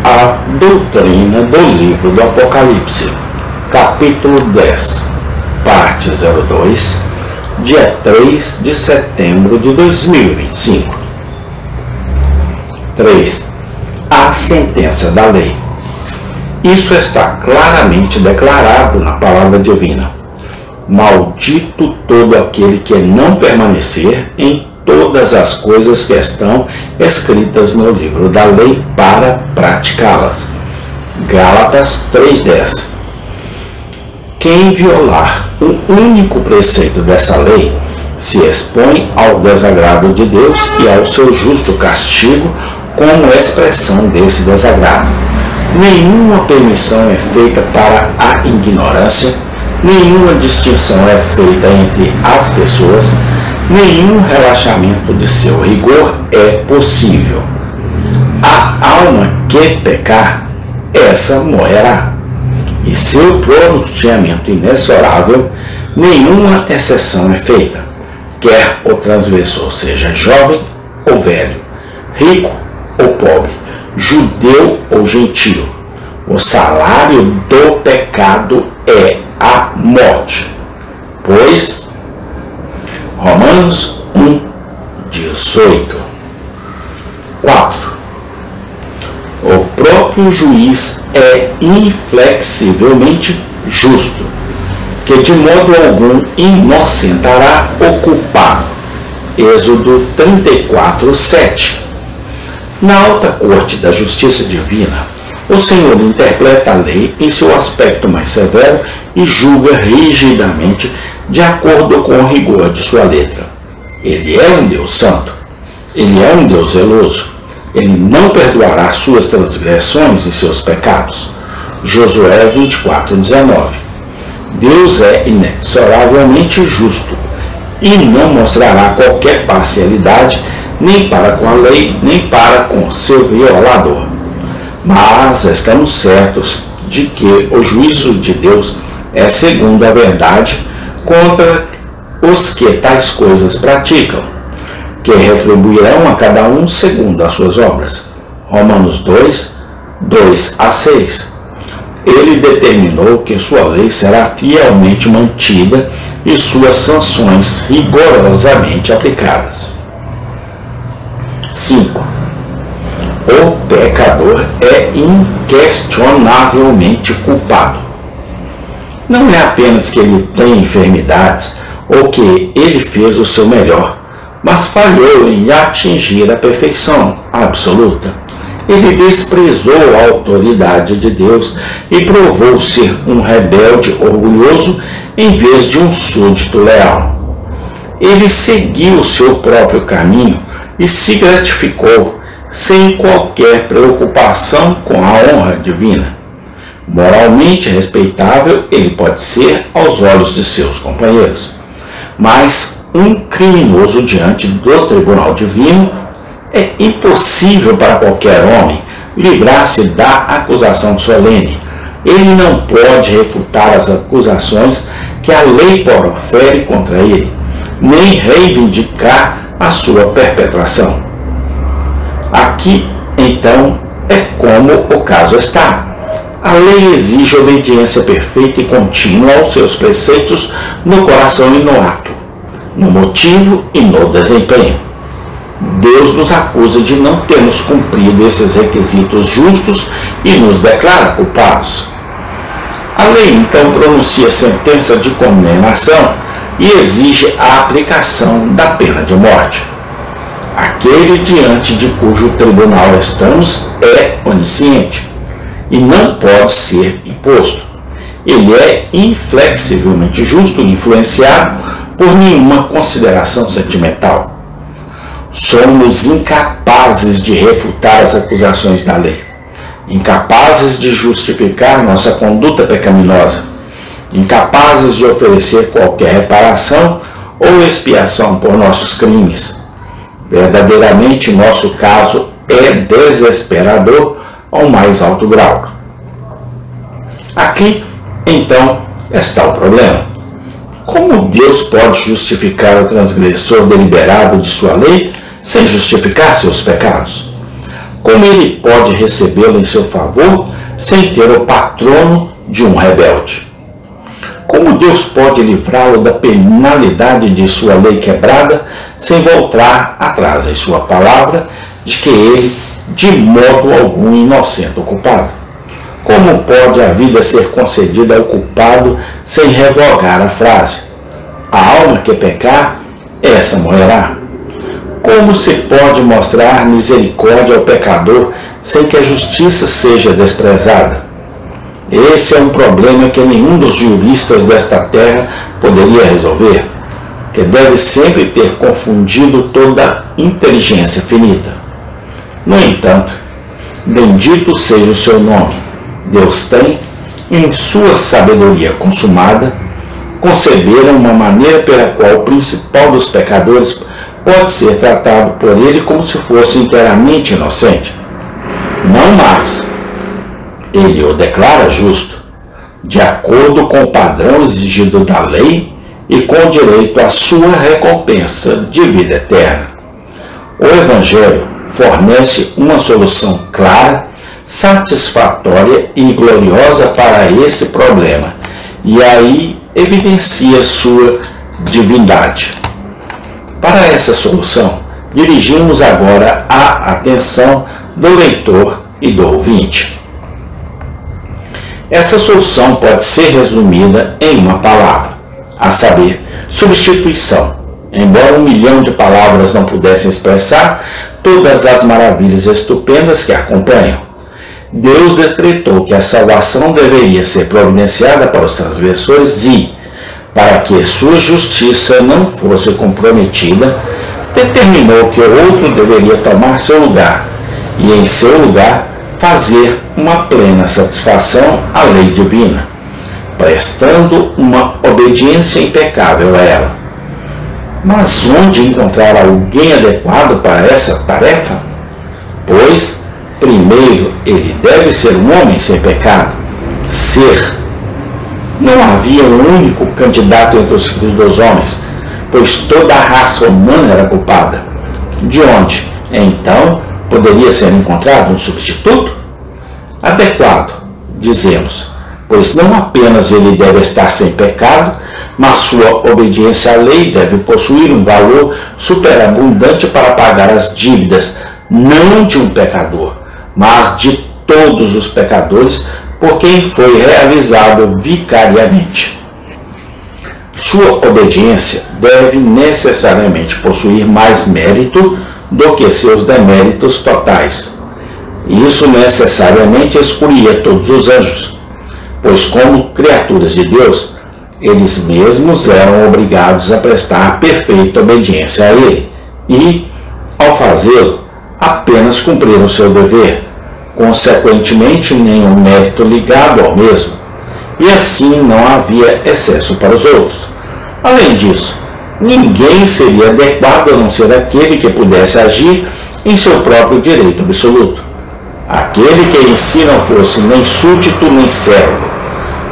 A doutrina do livro do Apocalipse, capítulo 10, parte 02, dia 3 de setembro de 2025. 3. A sentença da lei. Isso está claramente declarado na palavra divina. Maldito todo aquele que não permanecer em todas as coisas que estão escritas no livro da lei para praticá-las. Gálatas 3:10. Quem violar o único preceito dessa lei se expõe ao desagrado de Deus e ao seu justo castigo como expressão desse desagrado. Nenhuma permissão é feita para a ignorância, nenhuma distinção é feita entre as pessoas, nenhum relaxamento de seu rigor é possível. A alma que pecar, essa morrerá. E seu pronunciamento inexorável, nenhuma exceção é feita, quer o transgressor seja jovem ou velho, rico ou pobre, judeu ou gentio. O salário do pecado é a morte. Pois, Romanos 1:18. 4. O próprio juiz é inflexivelmente justo, que de modo algum inocentará o culpado. Êxodo 34:7. Na alta corte da justiça divina, o Senhor interpreta a lei em seu aspecto mais severo e julga rigidamente de acordo com o rigor de sua letra. Ele é um Deus santo. Ele é um Deus zeloso. Ele não perdoará suas transgressões e seus pecados. Josué 24:19. Deus é inexoravelmente justo e não mostrará qualquer parcialidade nem para com a lei, nem para com seu violador. Mas estamos certos de que o juízo de Deus é segundo a verdade contra os que tais coisas praticam, que retribuirão a cada um segundo as suas obras. Romanos 2:2-6. Ele determinou que sua lei será fielmente mantida e suas sanções rigorosamente aplicadas. 5. O pecador é inquestionavelmente culpado. Não é apenas que ele tem enfermidades ou que ele fez o seu melhor, mas falhou em atingir a perfeição absoluta. Ele desprezou a autoridade de Deus e provou ser um rebelde orgulhoso em vez de um súdito leal. Ele seguiu o seu próprio caminho e se gratificou sem qualquer preocupação com a honra divina. Moralmente respeitável ele pode ser aos olhos de seus companheiros, mas um criminoso diante do tribunal divino é impossível para qualquer homem livrar-se da acusação solene. Ele não pode refutar as acusações que a lei profere contra ele, nem reivindicar a sua perpetração. Aqui, então, é como o caso está. A lei exige obediência perfeita e contínua aos seus preceitos no coração e no ato, no motivo e no desempenho. Deus nos acusa de não termos cumprido esses requisitos justos e nos declara culpados. A lei, então, pronuncia sentença de condenação e exige a aplicação da pena de morte. Aquele diante de cujo tribunal estamos é onisciente e não pode ser imposto. Ele é inflexivelmente justo e influenciado por nenhuma consideração sentimental. Somos incapazes de refutar as acusações da lei, incapazes de justificar nossa conduta pecaminosa, incapazes de oferecer qualquer reparação ou expiação por nossos crimes. Verdadeiramente, nosso caso é desesperador ao mais alto grau. Aqui, então, está o problema. Como Deus pode justificar o transgressor deliberado de sua lei sem justificar seus pecados? como ele pode recebê-lo em seu favor sem ter o patrono de um rebelde? Como Deus pode livrá-lo da penalidade de sua lei quebrada sem voltar atrás em sua palavra de que ele, de modo algum, inocente o culpado? Como pode a vida ser concedida ao culpado sem revogar a frase: a alma que pecar, essa morrerá? Como se pode mostrar misericórdia ao pecador sem que a justiça seja desprezada? Esse é um problema que nenhum dos juristas desta terra poderia resolver, que deve sempre ter confundido toda a inteligência finita. No entanto, bendito seja o seu nome. Deus tem, em sua sabedoria consumada, conceberam uma maneira pela qual o principal dos pecadores pode ser tratado por ele como se fosse inteiramente inocente. Não mais. Ele o declara justo, de acordo com o padrão exigido da lei e com direito à sua recompensa de vida eterna. O Evangelho fornece uma solução clara, satisfatória e gloriosa para esse problema, e aí evidencia sua divindade. Para essa solução, dirigimos agora a atenção do leitor e do ouvinte. Essa solução pode ser resumida em uma palavra, a saber, substituição. Embora 1 milhão de palavras não pudessem expressar todas as maravilhas estupendas que a acompanham, Deus decretou que a salvação deveria ser providenciada para os transgressores e, para que sua justiça não fosse comprometida, determinou que o outro deveria tomar seu lugar e, em seu lugar, fazer uma plena satisfação à lei divina, prestando uma obediência impecável a ela. Mas onde encontrar alguém adequado para essa tarefa? Pois, primeiro, ele deve ser um homem sem pecado. Não havia um único candidato entre os filhos dos homens, pois toda a raça humana era culpada. De onde, então, poderia ser encontrado um substituto? Adequado, dizemos, pois não apenas ele deve estar sem pecado, mas sua obediência à lei deve possuir um valor superabundante para pagar as dívidas, não de um pecador, mas de todos os pecadores por quem foi realizado vicariamente. Sua obediência deve necessariamente possuir mais mérito do que seus deméritos totais. Isso necessariamente excluía todos os anjos, pois como criaturas de Deus, eles mesmos eram obrigados a prestar perfeita obediência a Ele e, ao fazê-lo, apenas cumpriram seu dever, consequentemente nenhum mérito ligado ao mesmo, e assim não havia excesso para os outros. Além disso, ninguém seria adequado a não ser aquele que pudesse agir em seu próprio direito absoluto, aquele que em si não fosse nem súdito nem servo.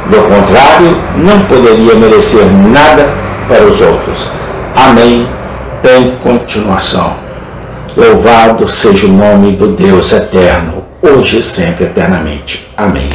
Do contrário, não poderia merecer nada para os outros. Amém. Tem continuação. Louvado seja o nome do Deus eterno, hoje e sempre eternamente. Amém.